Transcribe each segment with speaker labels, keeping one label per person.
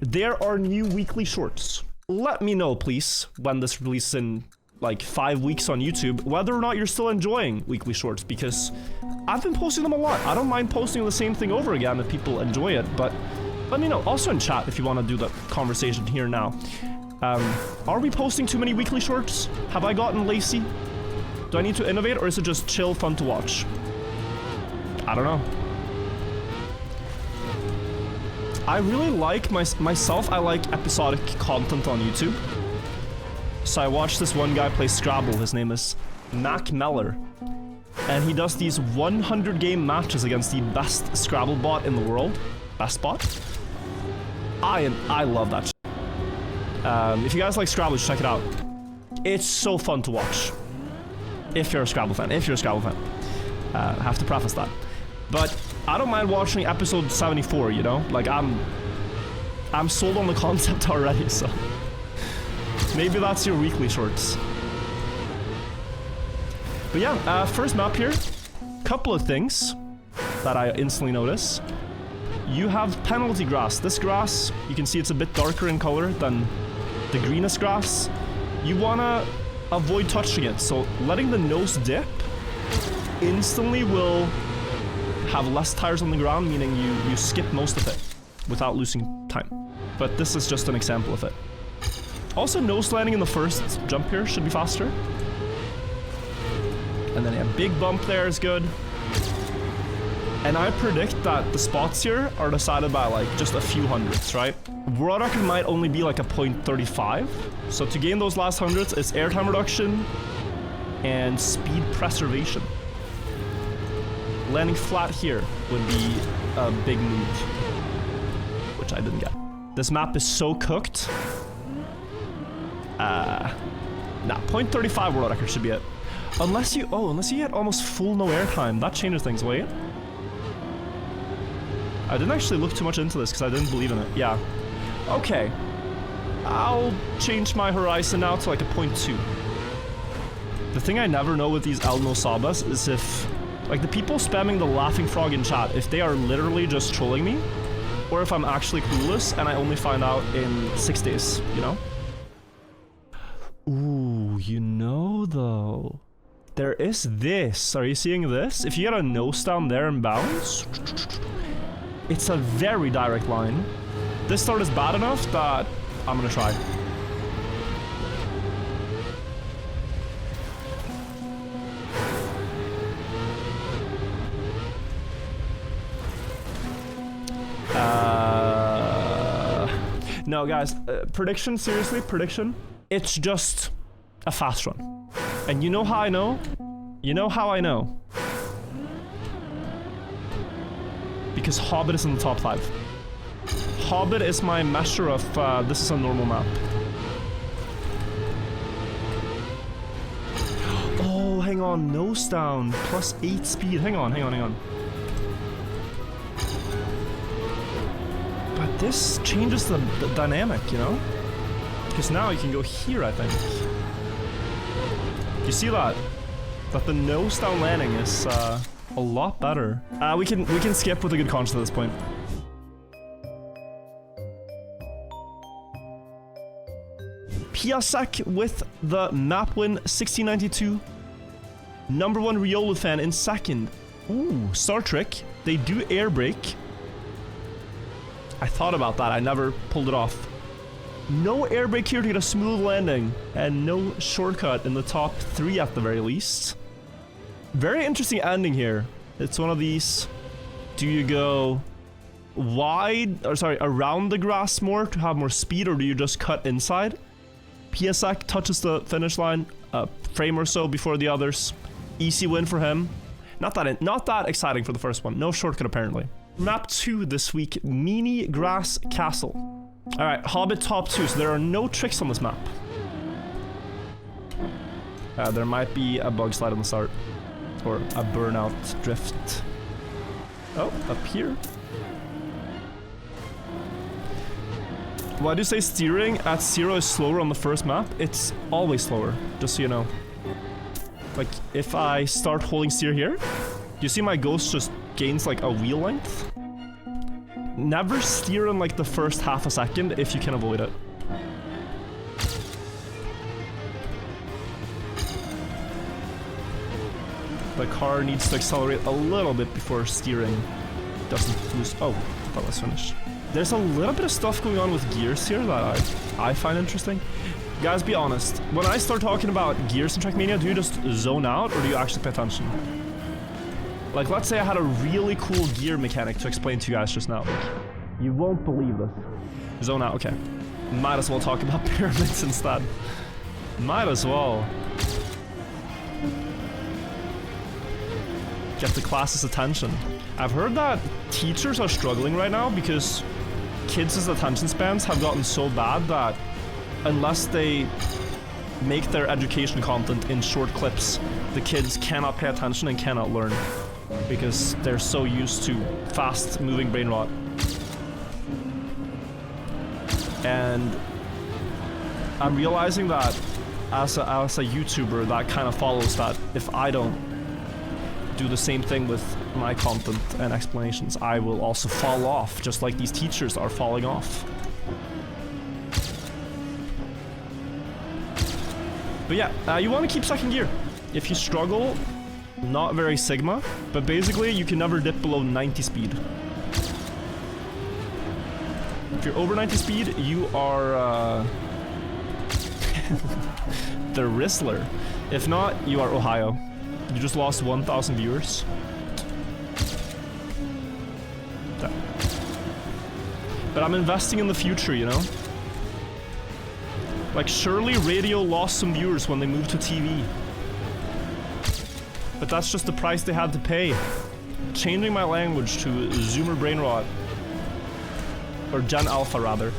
Speaker 1: there are new weekly shorts. Let me know, please, when this releases in like 5 weeks on YouTube, whether or not you're still enjoying weekly shorts, because I've been posting them a lot. I don't mind posting the same thing over again if people enjoy it, but let me know. Also in chat if you want to do the conversation here now. Are we posting too many weekly shorts? Have I gotten lazy? Do I need to innovate, or is it just chill, fun to watch? I don't know. I really like myself. I like episodic content on YouTube. So I watched this one guy play Scrabble. His name is Mac Meller. And he does these 100 game matches against the best Scrabble bot in the world. Best bot? I love that shit. If you guys like Scrabble, just check it out. It's so fun to watch. If you're a Scrabble fan. I have to preface that. But I don't mind watching episode 74, you know? Like, I'm sold on the concept already, so... maybe that's your weekly shorts. But yeah, first map here. Couple of things that I instantly notice. You have penalty grass. This grass, you can see it's a bit darker in color than the greenest grass. You wanna avoid touching it, so letting the nose dip instantly will have less tires on the ground, meaning you skip most of it without losing time. But this is just an example of it. Also, nose landing in the first jump here should be faster. And then a big bump there is good. And I predict that the spots here are decided by like just a few hundreds, right? World record might only be like a 0.35. So to gain those last hundreds, it's airtime reduction and speed preservation. Landing flat here would be a big move, which I didn't get. This map is so cooked. Nah, 0.35 world record should be it. Unless you get almost full no airtime. That changes things. Wait. I didn't actually look too much into this because I didn't believe in it. Yeah. Okay. I'll change my horizon now to like a 0.2. The thing I never know with these El No Sabas is if, like, the people spamming the laughing frog in chat, if they are literally just trolling me, or if I'm actually clueless and I only find out in 6 days, you know? Ooh, you know though. There is this. Are you seeing this? If you get a nose down there and bounce, it's a very direct line. This start is bad enough that I'm gonna try. No, guys, prediction, seriously, prediction. It's just a fast run. And you know how I know? You know how I know? Because Hobbit is in the top 5. Hobbit is my measure of this is a normal map. Oh, hang on, nose down, +8 speed. Hang on. But this changes the dynamic, you know? Because now you can go here, I think. You see that? That the nose down landing is a lot better. We can skip with a good conscience at this point. Piasek with the map win, 1692. Number 1 Riolu fan in second. Ooh, Star Trek. They do air brake. I thought about that. I never pulled it off. No air brake here to get a smooth landing, and no shortcut in the top 3 at the very least. Very interesting ending here. It's one of these. Do you go wide, or sorry, around the grass more to have more speed, or do you just cut inside? Piasek touches the finish line a frame or so before the others. Easy win for him. Not that exciting for the first one. No shortcut apparently. Map 2 this week, Mini Grass Castle. Alright, Hobbit top 2, so there are no tricks on this map. There might be a bug slide on the start. Or a burnout drift. Oh, up here. Why do you say steering at 0 is slower on the first map? It's always slower, just so you know. Like, if I start holding steer here, you see my ghost just gains like a wheel length? Never steer in like the first half a second if you can avoid it. The car needs to accelerate a little bit before steering doesn't lose. Oh, I thought that's finished. There's a little bit of stuff going on with gears here that I find interesting. Guys, be honest. When I start talking about gears in Trackmania, do you just zone out or do you actually pay attention? Like, let's say I had a really cool gear mechanic to explain to you guys just now. Like, you won't believe this. Zone out, okay. Might as well talk about pyramids instead. Might as well. Get the class's attention. I've heard that teachers are struggling right now because kids' attention spans have gotten so bad that unless they make their education content in short clips, the kids cannot pay attention and cannot learn because they're so used to fast-moving brain rot. And I'm realizing that as a YouTuber, that kind of follows that if I don't do the same thing with my content and explanations, I will also fall off, just like these teachers are falling off. But yeah, you want to keep second gear. If you struggle, not very Sigma, but basically you can never dip below 90 speed. If you're over 90 speed, you are the Rizzler. If not, you are Ohio. You just lost 1,000 viewers. But I'm investing in the future, you know? Like, surely radio lost some viewers when they moved to TV. But that's just the price they had to pay. Changing my language to Zoomer Brain Rot. Or Gen Alpha, rather.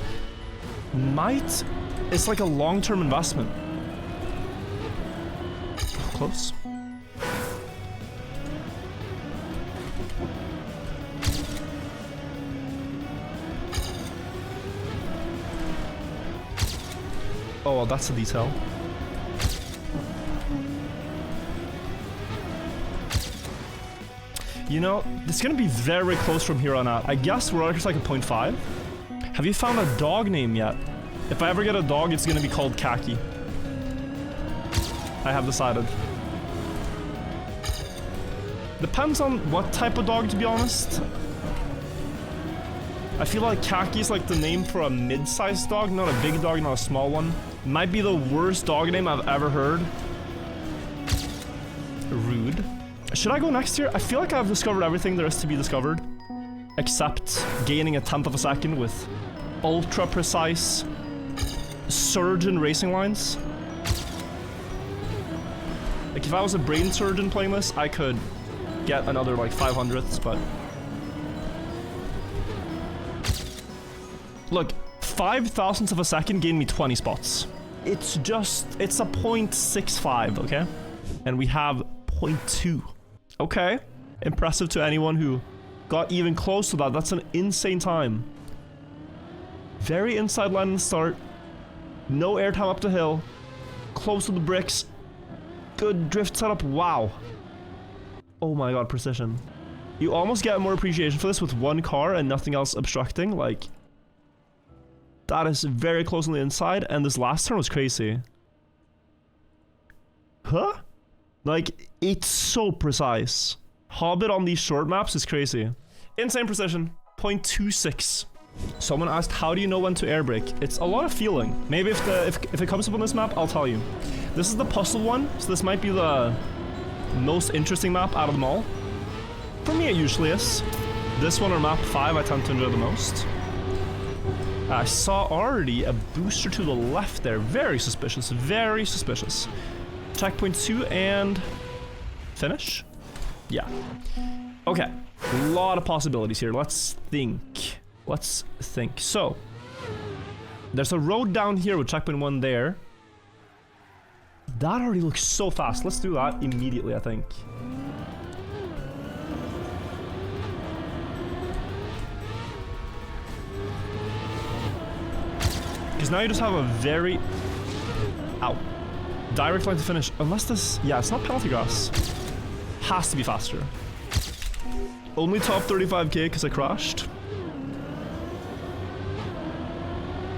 Speaker 1: It's like a long-term investment. Close. Oh, well, that's a detail. You know, it's gonna be very close from here on out. I guess we're like a 0.5. Have you found a dog name yet? If I ever get a dog, it's gonna be called Khaki. I have decided. Depends on what type of dog, to be honest. I feel like Khaki is like the name for a mid-sized dog, not a big dog, not a small one. Might be the worst dog name I've ever heard. Rude. Should I go next here? I feel like I've discovered everything there is to be discovered. Except gaining 1/10 of a second with ultra precise surgeon racing lines. Like if I was a brain surgeon playing this, I could get another like 500ths, but... Look, 5,000ths of a second gained me 20 spots. It's a 0.65, okay? And we have 0.2. Okay. Impressive to anyone who got even close to that. That's an insane time. Very inside line in the start. No airtime up the hill. Close to the bricks. Good drift setup. Wow. Oh my god, precision. You almost get more appreciation for this with one car and nothing else obstructing. Like... That is very close on the inside, and this last turn was crazy. Huh? Like, it's so precise. Hobbit on these short maps is crazy. Insane precision. 0.26. Someone asked, how do you know when to air brake? It's a lot of feeling. Maybe if it comes up on this map, I'll tell you. This is the puzzle one, so this might be the most interesting map out of them all. For me, it usually is. This one or map 5, I tend to enjoy the most. I saw already a booster to the left there. Very suspicious. Very suspicious. Checkpoint 2 and... Finish? Yeah. Okay. A lot of possibilities here. Let's think. Let's think. So. There's a road down here with checkpoint 1 there. That already looks so fast. Let's do that immediately, I think. Because now you just have a very... Ow. Direct line to finish. Unless this... Yeah, it's not penalty grass. Has to be faster. Only top 35k because I crashed.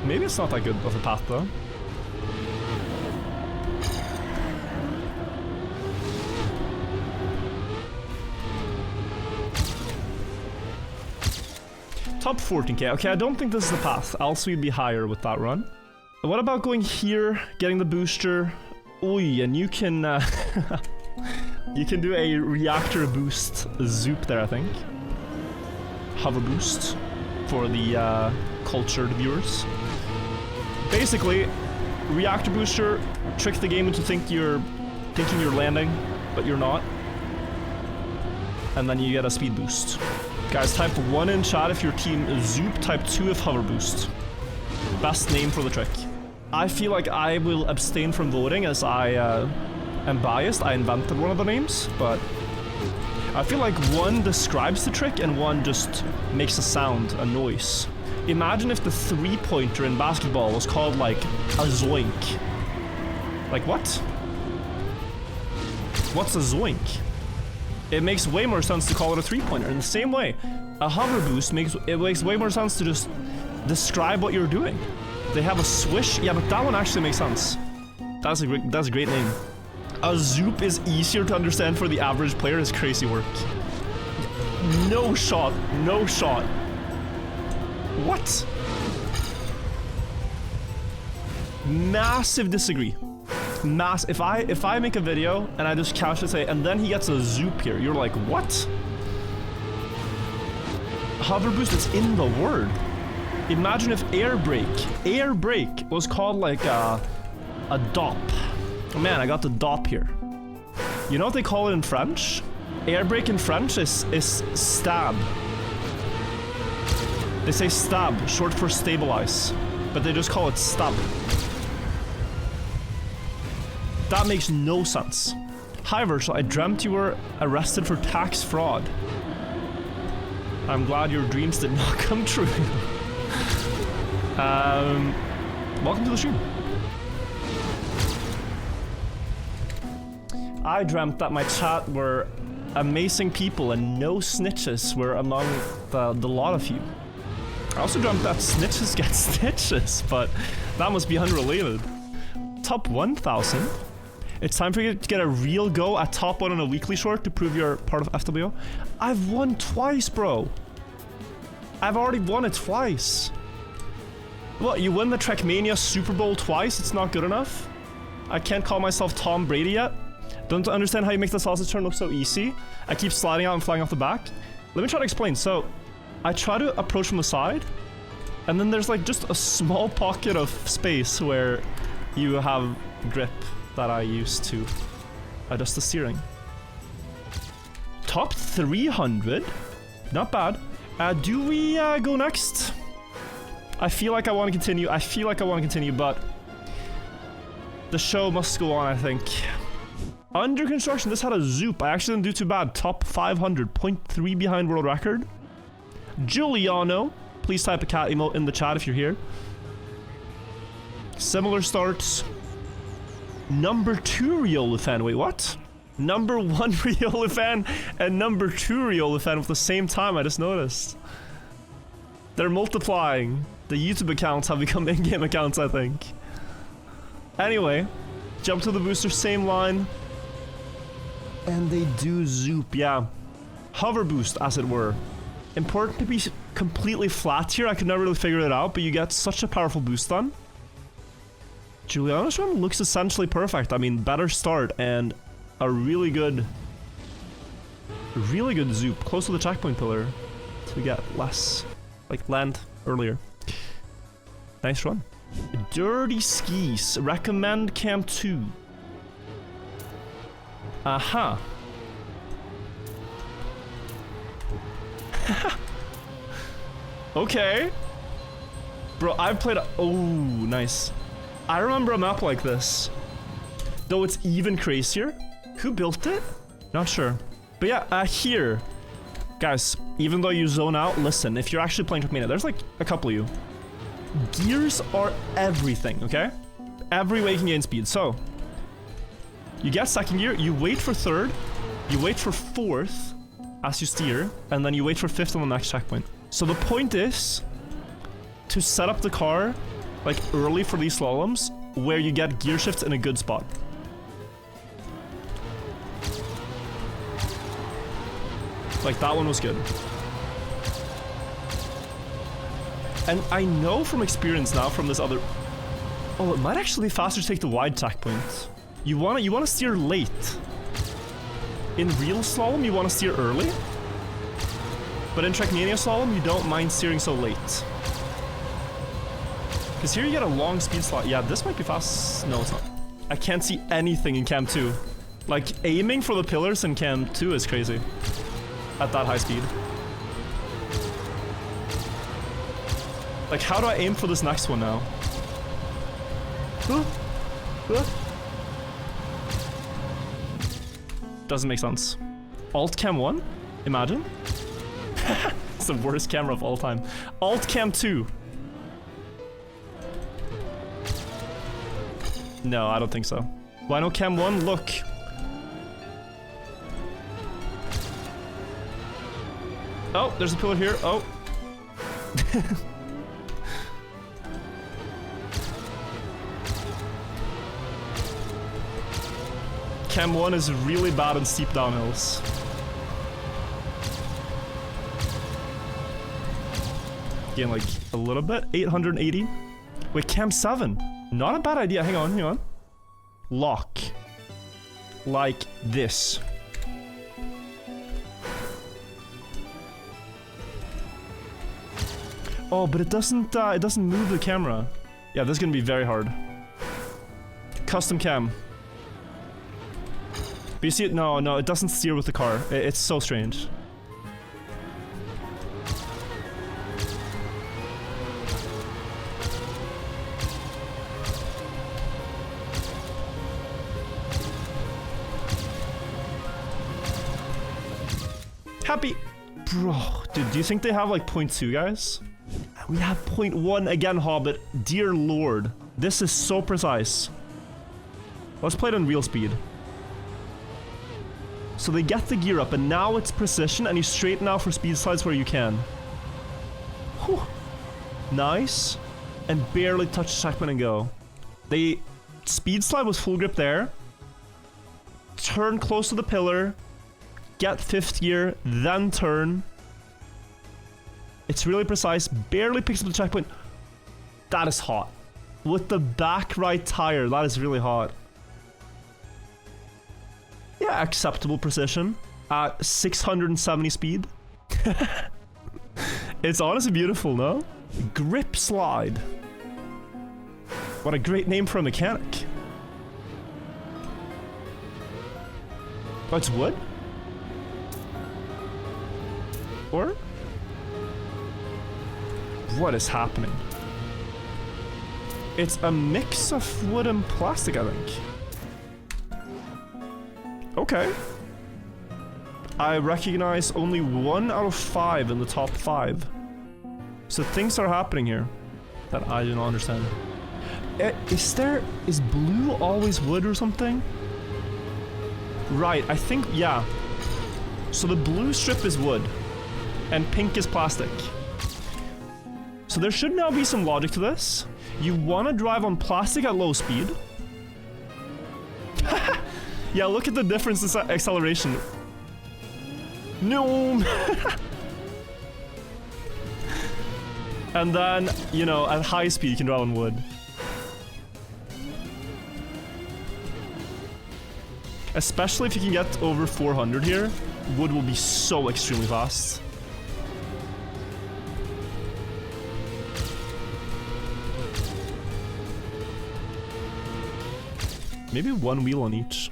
Speaker 1: Maybe it's not that good of a path though. Top 14k. Okay, I don't think this is the path, else we'd be higher with that run. What about going here, getting the booster? Oi, and you can you can do a reactor boost zoop there, I think. Hover boost for the cultured viewers. Basically, reactor booster, trick the game into thinking you're landing, but you're not. And then you get a speed boost. Guys, type 1 in chat if your team is Zoop, type 2 if hover boost. Best name for the trick. I feel like I will abstain from voting as I am biased. I invented one of the names, but I feel like one describes the trick and one just makes a sound, a noise. Imagine if the three-pointer in basketball was called like a zoink. Like what? What's a zoink? It makes way more sense to call it a three-pointer. In the same way, a hover boost makes way more sense to just describe what you're doing. They have a swish. Yeah, but that one actually makes sense. That's a great name. A zoop is easier to understand for the average player. Is crazy work. No shot. No shot. What? Massive disagree. If I make a video and I just casually say, and then he gets a zoop here, you're like, what? Hover boost, it's in the word. Imagine if air brake was called like a dop. Oh man, I got the dop here. You know what they call it in French? Air brake in French is stab. They say stab, short for stabilize, but they just call it stab. That makes no sense. Hi Virtual, I dreamt you were arrested for tax fraud. I'm glad your dreams did not come true. Welcome to the stream. I dreamt that my chat were amazing people and no snitches were among the lot of you. I also dreamt that snitches get stitches, but that must be unrelated. Top 1000? It's time for you to get a real go at top 1 on a weekly short to prove you're part of FWO. I've won twice, bro. I've already won it twice. What, you win the Trackmania Super Bowl twice? It's not good enough? I can't call myself Tom Brady yet? Don't understand how you make the sausage turn look so easy? I keep sliding out and flying off the back? Let me try to explain. So, I try to approach from the side, and then there's like just a small pocket of space where you have grip that I use to adjust the steering. Top 300? Not bad. Do we go next? I feel like I want to continue. But the show must go on, I think. Under construction, this had a zoop. I actually didn't do too bad. Top 500, 0.3 behind world record. Giuliano, please type a cat emote in the chat if you're here. Similar starts. Number 2 Riolifan. Wait, what? Number 1 Riolifan and number 2 Riolifan with the same time. I just noticed. They're multiplying. The YouTube accounts have become in-game accounts, I think. Anyway, jump to the booster, same line. And they do zoop, yeah. Hover boost, as it were. Important to be completely flat here. I could never really figure it out, but you get such a powerful boost on. Giuliano's run looks essentially perfect. I mean, better start and a really good zoop close to the checkpoint pillar to get less, like land earlier. Nice run. Dirty skis. Recommend Camp 2. Aha. Okay. Bro, I've played oh, nice. I remember a map like this. Though it's even crazier. Who built it? Not sure. But yeah, here. Guys, even though you zone out, listen, if you're actually playing Trackmania, there's like a couple of you. Gears are everything, okay? Every way you can gain speed. So, you get second gear, you wait for third, you wait for fourth as you steer, and then you wait for fifth on the next checkpoint. So the point is to set up the car like early for these slaloms where you get gear shifts in a good spot. Like that one was good. And I know from experience now from this other... Oh, it might actually be faster to take the wide tack point. You wanna steer late. In real slalom, you wanna steer early. But in Trackmania slalom, you don't mind steering so late. Because here you get a long speed slot. Yeah, this might be fast. No, it's not. I can't see anything in Cam 2. Like, aiming for the pillars in Cam 2 is crazy. At that high speed. Like, how do I aim for this next one now? Doesn't make sense. Alt Cam 1? Imagine. It's the worst camera of all time. Alt Cam 2. No, I don't think so. Why no Cam 1? Look. Oh, there's a pillar here. Oh. Cam 1 is really bad on steep downhills. Again, like a little bit. 880. Wait, Cam 7. Not a bad idea. Hang on, hang on. Lock. Like this. Oh, but it doesn't move the camera. Yeah, this is gonna be very hard. Custom cam. But you see it? No, no, it doesn't steer with the car. It's so strange. Happy. Bro, dude, do you think they have like 0.2, guys? We have 0.1 again, Hobbit. Dear Lord. This is so precise. Let's play it on real speed. So they get the gear up, and now it's precision, and you straighten out for speed slides where you can. Whew. Nice. And barely touch the checkpoint and go. They speed slide was full grip there. Turn close to the pillar. Get 5th gear, then turn. It's really precise. Barely picks up the checkpoint. That is hot. With the back right tire, that is really hot. Yeah, acceptable precision at 670 speed. It's honestly beautiful, no? Grip slide. What a great name for a mechanic. Oh, it's wood? Or? What is happening? It's a mix of wood and plastic, I think. Okay. I recognize only 1 out of 5 in the top 5. So things are happening here that I do not understand. Is blue always wood or something? Right, I think, yeah. So the blue strip is wood and pink is plastic. So there should now be some logic to this. You want to drive on plastic at low speed. Yeah, look at the difference in acceleration. No. And then, you know, at high speed you can drive on wood. Especially if you can get over 400 here, wood will be so extremely fast. Maybe one wheel on each.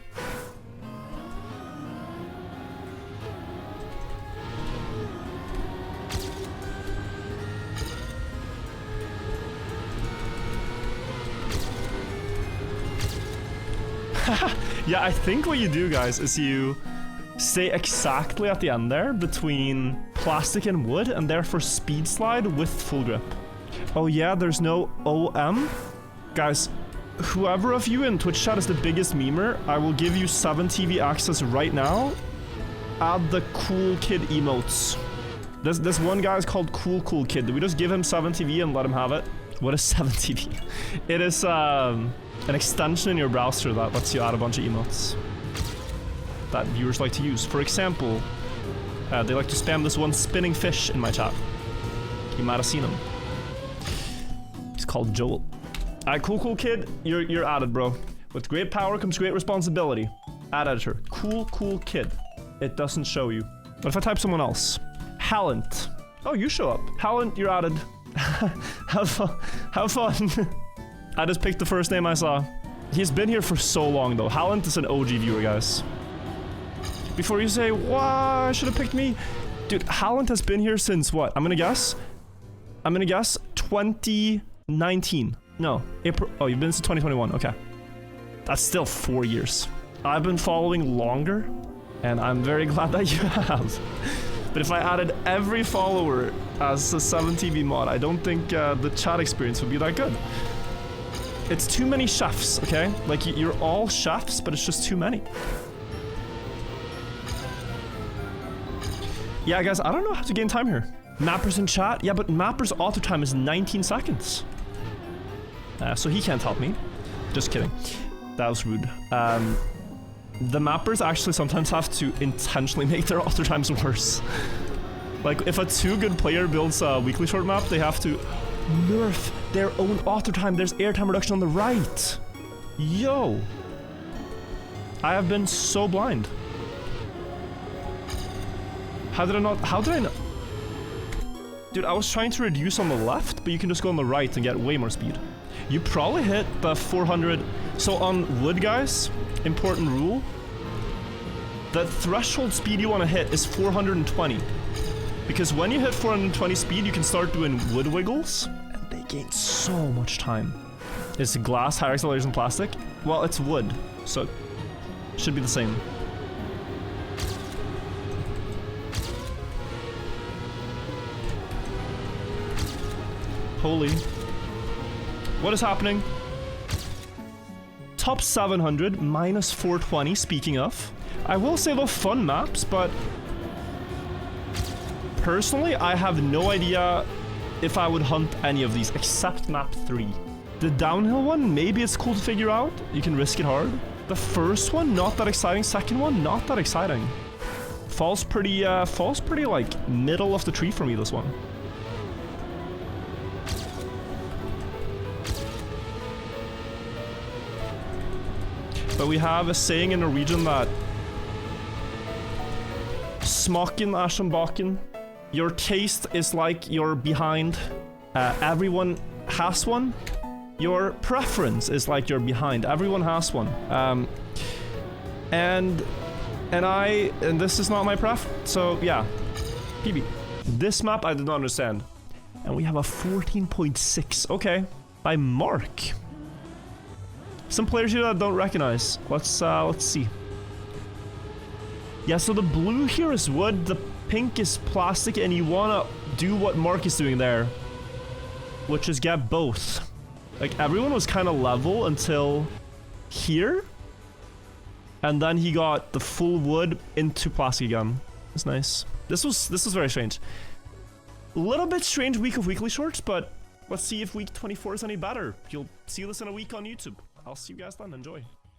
Speaker 1: Yeah, I think what you do, guys, is you stay exactly at the end there between plastic and wood, and therefore speed slide with full grip. Oh yeah, there's no OM? Guys, whoever of you in Twitch chat is the biggest memer, I will give you 7 TV access right now. Add the cool kid emotes. This one guy is called Cool Kid. Did we just give him 7 TV and let him have it? What is 7TV? It is an extension in your browser that lets you add a bunch of emotes that viewers like to use. For example, they like to spam this one spinning fish in my chat. You might have seen him. He's called Joel. Alright, cool kid. You're added, bro. With great power comes great responsibility. Ad editor. Cool kid. It doesn't show you. What if I type someone else? Hallant. Oh, you show up. Hallant, you're added. Have fun. I just picked the first name I saw. He's been here for so long though. Hallant is an OG viewer, guys. Before you say, "Why should have picked me?" Dude, Hallant has been here since what? I'm gonna guess 2019. No, April. Oh, you've been since 2021. Okay. That's still 4 years. I've been following longer, and I'm very glad that you have. But if I added every follower as a 7TV mod, I don't think the chat experience would be that good. It's too many chefs, okay? Like, you're all chefs, but it's just too many. Yeah, guys, I don't know how to gain time here. Mappers in chat? Yeah, but Mapper's auto time is 19 seconds. So he can't help me. Just kidding. That was rude. The mappers actually sometimes have to intentionally make their auto times worse. Like, if a too good player builds a weekly short map, they have to nerf their own auto time. There's airtime reduction on the right. Yo. I have been so blind. How did I not? Dude, I was trying to reduce on the left, but you can just go on the right and get way more speed. You probably hit the 400. So on wood, guys, important rule. The threshold speed you want to hit is 420. Because when you hit 420 speed, you can start doing wood wiggles, and they gain so much time. Is glass higher acceleration than plastic? Well, it's wood, so it should be the same. Holy. What is happening? Top 700, minus 420, speaking of. I will say they're fun maps, but personally, I have no idea if I would hunt any of these, except map 3. The downhill one, maybe it's cool to figure out. You can risk it hard. The first one, not that exciting. Second one, not that exciting. Falls pretty like middle of the tree for me, this one. But we have a saying in Norwegian that smaken er som baken. Your taste is like your behind. Everyone has one. Your preference is like your behind. Everyone has one. And this is not my preference. So yeah, PB. This map I did not understand. And we have a 14.6. Okay, by Mark. Some players here that I don't recognize. Let's see. Yeah, so the blue here is wood, the pink is plastic, and you wanna do what Mark is doing there, which is get both. Like, everyone was kind of level until here, and then he got the full wood into plastic again. It's nice. This was very strange. A little bit strange week of weekly shorts, but let's see if week 24 is any better. You'll see this in a week on YouTube. I'll see you guys then. Enjoy.